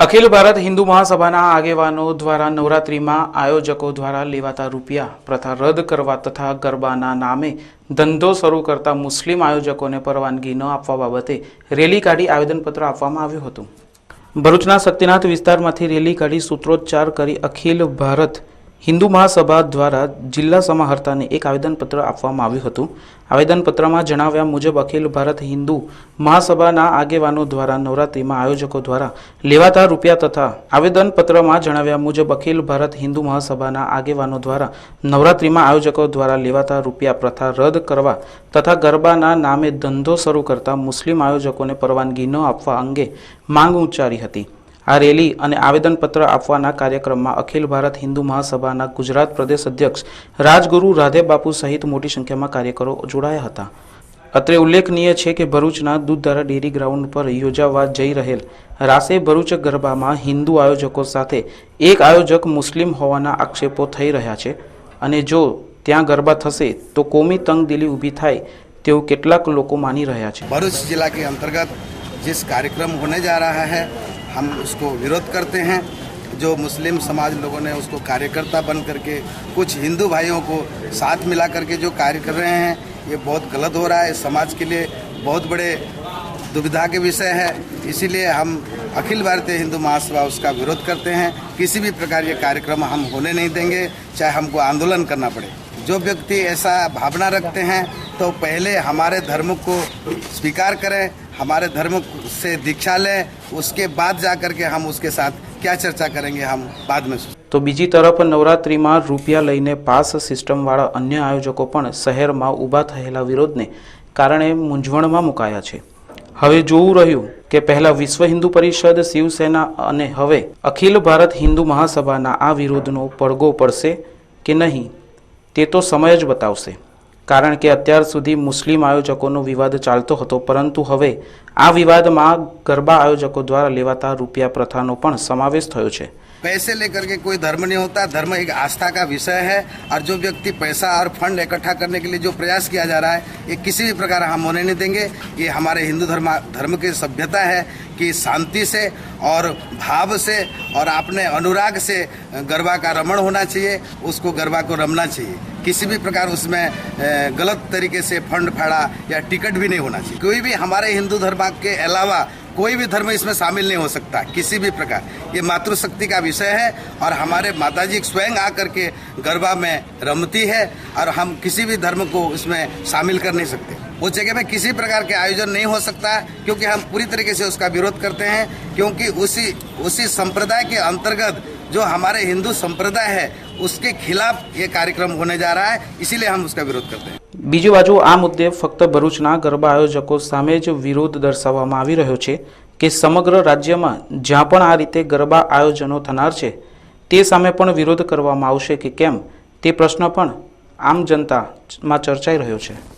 अखिल भारत हिंदू महासभाना आगेवानो द्वारा नवरात्रि में आयोजकों द्वारा लेवाता रूपिया प्रथा रद्द करवा तथा गरबाना नामे धंधो शरू करता मुस्लिम आयोजकों ने परवानगी न आपवा बाबते रेली काढी आवेदनपत्र आपवामां आव्युं हतुं। भरूचना शक्तिनाथ विस्तारमांथी रेली काढी सूत्रोच्चार करी अखिल भारत हिंदू महासभा द्वारा जिल्ला समाहर्ताने एक आवेदनपत्र आपवामां आव्युं हतुं। आवेदनपत्रमां जणाव्या मुजब अखिल भारत हिंदू महासभाना आगेवानो द्वारा नवरात्रिमां आयोजकों द्वारा लेवाता रूपिया तथा आवेदनपत्रमां जणाव्या मुजब अखिल भारत हिंदू महासभाना आगेवानो द्वारा नवरात्रिमां आयोजकों द्वारा लेवाता रूपिया प्रथा रद्द करवा तथा गरबाना नामे धंधो शरू करता मुस्लिम आयोजकोने परवानगी न आपवा अंगे मांग उच्चारी हती। आ रेली अने आवेदनपत्र आपवाना कार्यक्रममां अखिल भारत हिंदू महासभाना गुजरात प्रदेश अध्यक्ष राजगुरु राधे बापू सहित मोटी संख्यामां कार्यकरो जोડાયા હતા। અત્રે ઉલ્લેખનીય છે કે ભરૂચના દૂધધારા ડેરી ગ્રાઉન્ડ પર યોજાવા જઈ રહેલ રાસે ભરૂચ ગરબામાં હિન્દુ આયોજકો સાથે એક આયોજક મુસ્લિમ હોવાના આક્ષેપો થઈ રહ્યા છે અને જો ત્યાં ગરબા થશે તો કોમી તંગદિલી ઊભી થાય તેવું કેટલાક લોકો માની રહ્યા છે। भरूच जिला के अंतर्गत जिस कार्यक्रम होने जा रहा है हम उसको विरोध करते हैं। जो मुस्लिम समाज लोगों ने उसको कार्यकर्ता बन करके कुछ हिंदू भाइयों को साथ मिला करके जो कार्य कर रहे हैं ये बहुत गलत हो रहा है, समाज के लिए बहुत बड़े दुविधा के विषय है। इसीलिए हम अखिल भारतीय हिंदू महासभा उसका विरोध करते हैं। किसी भी प्रकार ये कार्यक्रम हम होने नहीं देंगे, चाहे हमको आंदोलन करना पड़े। जो व्यक्ति ऐसा भावना रखते हैं तो पहले हमारे धर्म को स्वीकार करें, हमारे धर्म से दीक्षा लें, उसके बाद जा कर के हम उसके साथ क्या चर्चा करेंगे हम बाद में। तो बीजी तरफ नवरात्रि में रूपिया लईने पास सिस्टम वाला अन्य आयोजकों पण शहर में ऊभा थयेला विरोधने कारणे मूंझवणमां मुकाया छे। हवे जोवुं रह्युं के पहला विश्व हिंदू परिषद, शिवसेना अने हवे अखिल भारत हिंदू महासभाना आ विरोधनो પડઘો પડશે કે नहीं ते तो समय ज बतावशे। कारण के अत्यार सुधी मुस्लिम आयोजकों विवाद चालतो हतो, परंतु हवे आ विवाद में गरबा आयोजकों द्वारा लेवाता रूपिया प्रथानो पण समावेश थयो छे। पैसे लेकर के कोई धर्म नहीं होता, धर्म एक आस्था का विषय है। और जो व्यक्ति पैसा और फंड इकट्ठा करने के लिए जो प्रयास किया जा रहा है ये किसी भी प्रकार हम होने नहीं देंगे। ये हमारे हिंदू धर्म की सभ्यता है कि शांति से और भाव से और अपने अनुराग से गरबा का रमण होना चाहिए, उसको गरबा को रमना चाहिए। किसी भी प्रकार उसमें गलत तरीके से फंड फाड़ा या टिकट भी नहीं होना चाहिए। कोई भी हमारे हिंदू धर्म के अलावा कोई भी धर्म इसमें शामिल नहीं हो सकता किसी भी प्रकार। ये मातृशक्ति का विषय है और हमारे माताजी स्वयं आकर के गरबा में रमती है और हम किसी भी धर्म को इसमें शामिल कर नहीं सकते। उस जगह में किसी प्रकार के आयोजन नहीं हो सकता क्योंकि हम पूरी तरीके से उसका विरोध करते हैं, क्योंकि उसी संप्रदाय के अंतर्गत जो हमारे हिंदू संप्रदाय है उसके खिलाफ ये कार्यक्रम होने जा रहा है, इसीलिए हम उसका विरोध करते हैं। बीजी बाजु आ मुद्दे फक्त भरूचना गरबा आयोजकों सामे ज विरोध दर्शाववामां आवी रह्यो छे के समग्र राज्यमां ज्यां पण आ रीते गरबा आयोजनो थनार छे ते सामे पण विरोध करवामां आवशे के केम ते प्रश्न पण आम जनतामां चर्चाई रह्यो छे।